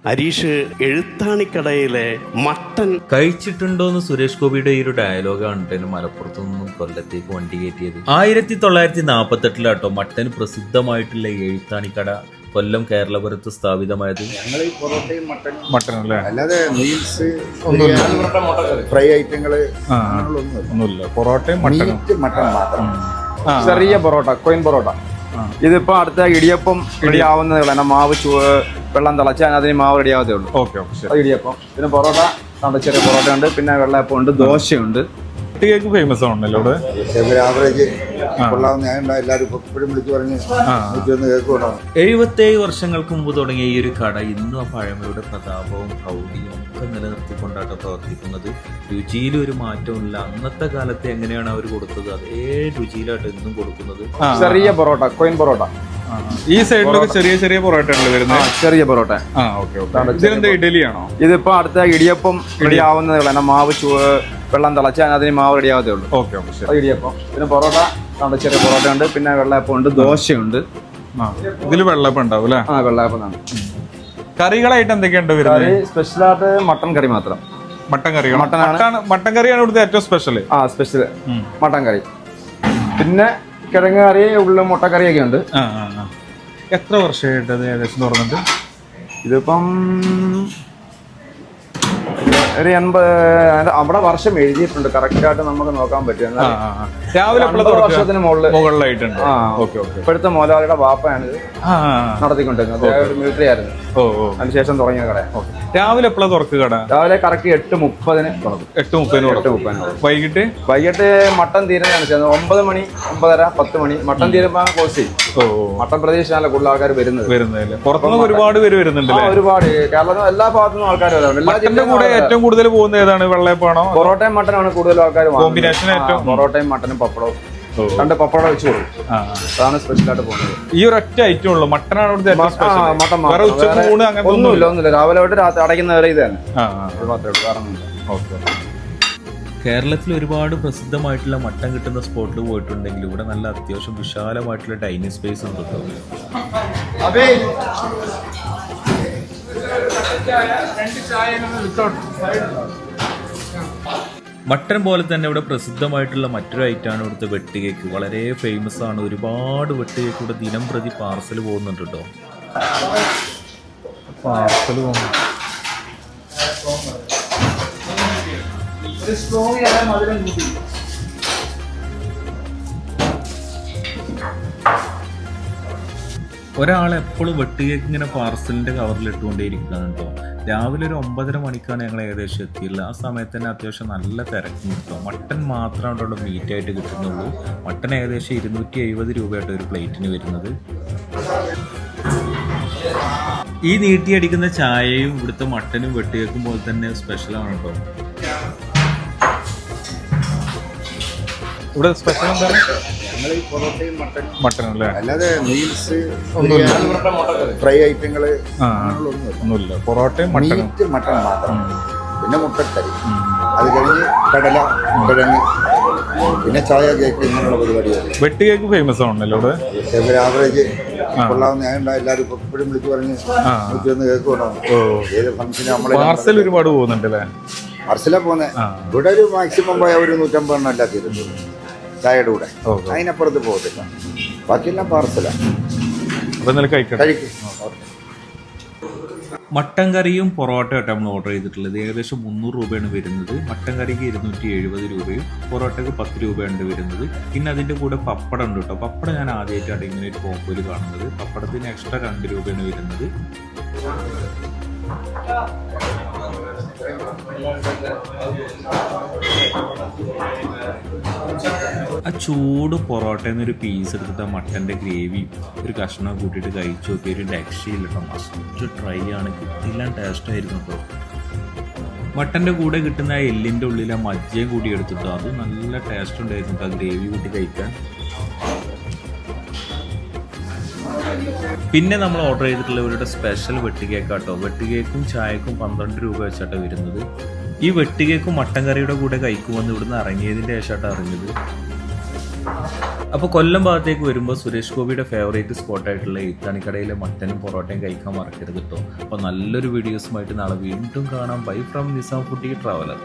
അരീഷ് എഴുത്താണിക്കടയിലെ mutton കഴിച്ചിട്ടുണ്ടോന്ന് Suresh ഗോപിയുടെ ഈ ഒരു ഡയലോഗാണ് മലപ്പുറത്തു നിന്നും കൊല്ലത്തേക്ക് വണ്ടി കയറ്റിയത്. 1948 മട്ടൻ പ്രസിദ്ധമായിട്ടുള്ള എഴുത്താണിക്കട കൊല്ലം കേരളപുരത്ത് സ്ഥാപിതമായത്. അല്ലാതെ മീൽസ് ഫ്രൈ ഐറ്റങ്ങള് ഒന്നുമില്ല. പൊറോട്ടയും മട്ടൺ മാത്രം. ചെറിയ പൊറോട്ട, കോയിൻ പൊറോട്ട. ഇതിപ്പോ അടുത്ത ഇടിയപ്പം റെഡി ആവുന്നതേ ഉള്ളൂ. എന്നാൽ മാവ് വെള്ളം തിളച്ചാൽ അതിന് മാവ് റെഡി ആവത്തേ ഉള്ളൂ. അത് ഇടിയപ്പം. പിന്നെ പൊറോട്ട, ചെറിയ പൊറോട്ട ഉണ്ട്, പിന്നെ വെള്ളയപ്പം ഉണ്ട്, ദോശയുണ്ട്. കേക്ക് ഫേമസ് ആണല്ലോ ഇവിടെ. ആവറേജ് കൊള്ളാവുന്ന എല്ലാവരും എപ്പോഴും വിളിച്ചു പറഞ്ഞ് കേക്ക് കൊണ്ടാണ്. 77 വർഷങ്ങൾക്ക് മുമ്പ് തുടങ്ങിയ ഈ ഒരു കട ഇന്നും ആ പഴമയുടെ പ്രതാപവും പ്രൗഢിയും ഒക്കെ നിലനിർത്തിക്കൊണ്ടാണ് പ്രവർത്തിക്കുന്നത്. രുചിയിൽ ഒരു മാറ്റമില്ല. അന്നത്തെ കാലത്ത് എങ്ങനെയാണ് അവർ കൊടുത്തത് അതേ രുചിയിലായിട്ട് ഇന്നും കൊടുക്കുന്നത്. ചെറിയ പൊറോട്ട, കോയിൻ പൊറോട്ട. ഈ സൈഡിലൊക്കെ ചെറിയ ചെറിയ പൊറോട്ട വരുന്നത്. ചെറിയ പൊറോട്ട. ഇതിനെന്താ ഇഡലിയാണോ? ഇതിപ്പോ അടുത്ത ഇടിയപ്പം റെഡി ആവുന്നതേ ഉള്ളൂ. എന്നാൽ മാവ് വെള്ളം തിളച്ചാൽ അതിന് മാവ് റെഡി ആവത്തേ ഉള്ളൂ. അത് ഇടിയപ്പം. പിന്നെ പൊറോട്ട, ചെറിയ പൊറോട്ട ഉണ്ട്, പിന്നെ വെള്ളയപ്പം ഉണ്ട്, ദോശയുണ്ട്. ഇതില് വെള്ളപ്പം ഉണ്ടാവും അല്ലേ? വെള്ളയപ്പം ആണ്. കറികളായിട്ട് എന്തൊക്കെയുണ്ട് വരുന്നത്? സ്പെഷ്യലായിട്ട് മട്ടൻ കറി മാത്രം. മട്ടൻ കറി. മട്ടൻ കറിയാണ് ഇവിടുത്തെ ഏറ്റവും സ്പെഷ്യൽ. സ്പെഷ്യൽ മട്ടൻ കറി. പിന്നെ കിഴങ്ങ് കറി, ഉള്ളി, മുട്ടക്കറിയൊക്കെ ഉണ്ട്. എത്ര വർഷമായിട്ട് അത് ഏകദേശം തുറന്നിട്ട്? ഇതിപ്പം ഒരു 80. അവിടെ വർഷം എഴുതിയിട്ടുണ്ട്, കറക്റ്റ് ആയിട്ട് നമുക്ക് നോക്കാൻ പറ്റും. രാവിലെ വർഷത്തിന് മുകളിലായിട്ടുണ്ട്. ഇപ്പോഴത്തെ മോലാളിയുടെ വാപ്പയാണ് ഇത് നടത്തിക്കൊണ്ടിരുന്നത്. ഒരു മിലിറ്ററി ആയിരുന്നു. അതിനുശേഷം തുടങ്ങിയ കട. രാവിലെ എപ്പോഴാണ് തുറക്കുക കട? രാവിലെ കറക്റ്റ് 8:30 തുറക്കും. 8:30. വൈകിട്ട് മട്ടൻ തീരുന്നതാണ് 9 മണി, 9:30, 10 മണി. മട്ടൻ തീരുമ്പോൾ ക്ലോസ് ചെയ്യും. മട്ടൻ പ്രതീക്ഷയാണ് കൂടുതൽ ആൾക്കാർ വരുന്നത്. പുറത്തുനിന്ന് ഒരുപാട് പേര് വരുന്നുണ്ട്. ഒരുപാട് കേരളത്തിൽ എല്ലാ ഭാഗത്തുനിന്നും ആൾക്കാർ വരുന്നുണ്ട്. ഏറ്റവും കൂടുതൽ പോകുന്നത് ഏതാണ്? വെള്ളയപ്പാണോ? പൊറോട്ടയും മട്ടനാണ് കൂടുതൽ ആൾക്കാർ. കോമ്പിനേഷൻ ഏറ്റവും പൊറോട്ടയും മട്ടനും പപ്പടവും. 2 പപ്പടം വെച്ച് കൊടുക്കും. അതാണ് സ്പെഷ്യൽ ആയിട്ട് പോകുന്നത്. ഈ ഒരു ഒറ്റ ഐറ്റം ഉള്ളൂ. മട്ടനാണ് മട്ടൻ. ഒന്നുമില്ല. രാവിലെ തൊട്ട് അടയ്ക്കുന്ന ഇത് തന്നെ. കേരളത്തിൽ ഒരുപാട് പ്രസിദ്ധമായിട്ടുള്ള മട്ടൻ കിട്ടുന്ന സ്പോട്ടിൽ പോയിട്ടുണ്ടെങ്കിൽ ഇവിടെ നല്ല അത്യാവശ്യം വിശാലമായിട്ടുള്ള ഡൈനിങ് സ്പേസ് ഉണ്ട് കേട്ടോ. മട്ടൻ പോലെ തന്നെ ഇവിടെ പ്രസിദ്ധമായിട്ടുള്ള മറ്റൊരു ഐറ്റമാണ് ഇവിടുത്തെ വെട്ടുകേക്ക്. വളരെ ഫേമസ് ആണ്. ഒരുപാട് വെട്ടുകേക്ക് ഇവിടെ ദിനം പ്രതി പാർസൽ പോകുന്നുണ്ട് കേട്ടോ. ഒരാളെപ്പോഴും വെട്ടുകേക്ക് ഇങ്ങനെ പാർസലിന്റെ കവറിൽ ഇട്ടുകൊണ്ടേയിരിക്കുകയാണ് കേട്ടോ. രാവിലെ ഒരു 9:30 മണിക്കാണ് ഞങ്ങൾ ഏകദേശം എത്തിയുള്ളത്. ആ സമയത്ത് തന്നെ അത്യാവശ്യം നല്ല തിരക്കും കിട്ടും. മട്ടൻ മാത്രമാണ് ഇവിടെ മീറ്റായിട്ട് കിട്ടുന്നുള്ളൂ. മട്ടൻ ഏകദേശം 270 രൂപയായിട്ട് ഒരു പ്ലേറ്റിന് വരുന്നത്. ഈ നീട്ടിയടിക്കുന്ന ചായയും ഇവിടുത്തെ മട്ടനും വെട്ടുകേക്കും പോലെ തന്നെ സ്പെഷ്യലാണ് കേട്ടോ. ഇവിടെ സ്പെഷ്യൽ എന്താണ്? മട്ടൺ അല്ലേ? അല്ലാതെ മീൽസ് ഫ്രൈ ഐറ്റങ്ങള് ഒന്നുമില്ല. പൊറോട്ടയും മട്ടൺ മാത്രം. പിന്നെ മുട്ടക്കറി. അത് കഴിഞ്ഞ് കടല, കിഴങ്ങ്, പിന്നെ ചായ, കേക്ക്, ഇങ്ങനെയുള്ള പരിപാടികൾ. വെട്ട് കേക്ക് ഫേമസ് ആണല്ലോ ഇവിടെ. ആവറേജ് കൊള്ളാവുന്ന എല്ലാവരും എപ്പോഴും വിളിച്ചു പറഞ്ഞ് കേക്ക് കൊണ്ടാണ്. ഏത് ഫംഗ്ഷന് നമ്മളെ പാർസൽ ഒരുപാട് പോകുന്നുണ്ട് അല്ലേ? പാർസലാ പോകുന്നത്. ഇവിടെ ഒരു മാക്സിമം പോയ ഒരു 150 എല്ലാം തീരുന്നു ചായയുടെ കൂടെ. അതിനപ്പുറത്ത് പോകത്തില്ല. ബാക്കിയെല്ലാം പാർസലാണ്. മട്ടൻ കറിയും പൊറോട്ടയായിട്ട് നമ്മൾ ഓർഡർ ചെയ്തിട്ടുള്ളത്. ഏകദേശം 300 രൂപയാണ് വരുന്നത്. മട്ടൻ കറിക്ക് 270 രൂപയും പൊറോട്ടയ്ക്ക് 10 രൂപയാണ് വരുന്നത്. പിന്നെ അതിൻ്റെ കൂടെ പപ്പടം ഉണ്ട് കേട്ടോ. പപ്പടം ഞാൻ ആദ്യമായിട്ടാണ് ഇങ്ങനെ ഒരു കോമ്പോയിൽ കാണുന്നത്. പപ്പടത്തിന് എക്സ്ട്രാ 2 രൂപയാണ് വരുന്നത്. ആ ചൂട് പൊറോട്ടയിൽ ഒരു പീസ് എടുത്തിട്ട് ആ മട്ടൻ്റെ ഗ്രേവി ഒരു കഷ്ണം കൂട്ടിയിട്ട് കഴിച്ചു നോക്കി. ഒരു രക്ഷയില്ല കേട്ടോ. മസ്റ്റ് ട്രൈ ആണ്. കിട്ടില്ല ടേസ്റ്റ് ആയിരുന്നു കേട്ടോ. മട്ടൻ്റെ കൂടെ കിട്ടുന്ന ആ എല്ലിൻ്റെ ഉള്ളിൽ ആ മജ്ജയും കൂടി എടുത്തിട്ടോ. അത് നല്ല ടേസ്റ്റ് ഉണ്ടായിരുന്നു ആ ഗ്രേവി കൂട്ടി കഴിക്കാൻ. പിന്നെ നമ്മൾ ഓർഡർ ചെയ്തിട്ടുള്ള ഇവരുടെ സ്പെഷ്യൽ വെട്ടുകേക്കാട്ടോ. വെട്ടുകേക്കും ചായക്കും 12 രൂപ വെച്ചാട്ടോ വരുന്നത്. ഈ വെട്ടുകേക്കും മട്ടൻ കറിയുടെ കൂടെ കഴിക്കുമെന്ന് ഇവിടുന്ന് ഇറങ്ങിയതിൻ്റെ ശേഷമായിട്ട് അറിഞ്ഞത്. അപ്പോൾ കൊല്ലം ഭാഗത്തേക്ക് വരുമ്പോൾ സുരേഷ് ഗോപിയുടെ ഫേവറേറ്റ് സ്പോട്ടായിട്ടുള്ള എഴുത്താണിക്കടയിലെ മട്ടനും പൊറോട്ടയും കഴിക്കാൻ മറക്കരുത് കേട്ടോ. അപ്പോൾ നല്ലൊരു വീഡിയോസുമായിട്ട് നാളെ വീണ്ടും കാണാം. Bye from Nizam foodie traveller.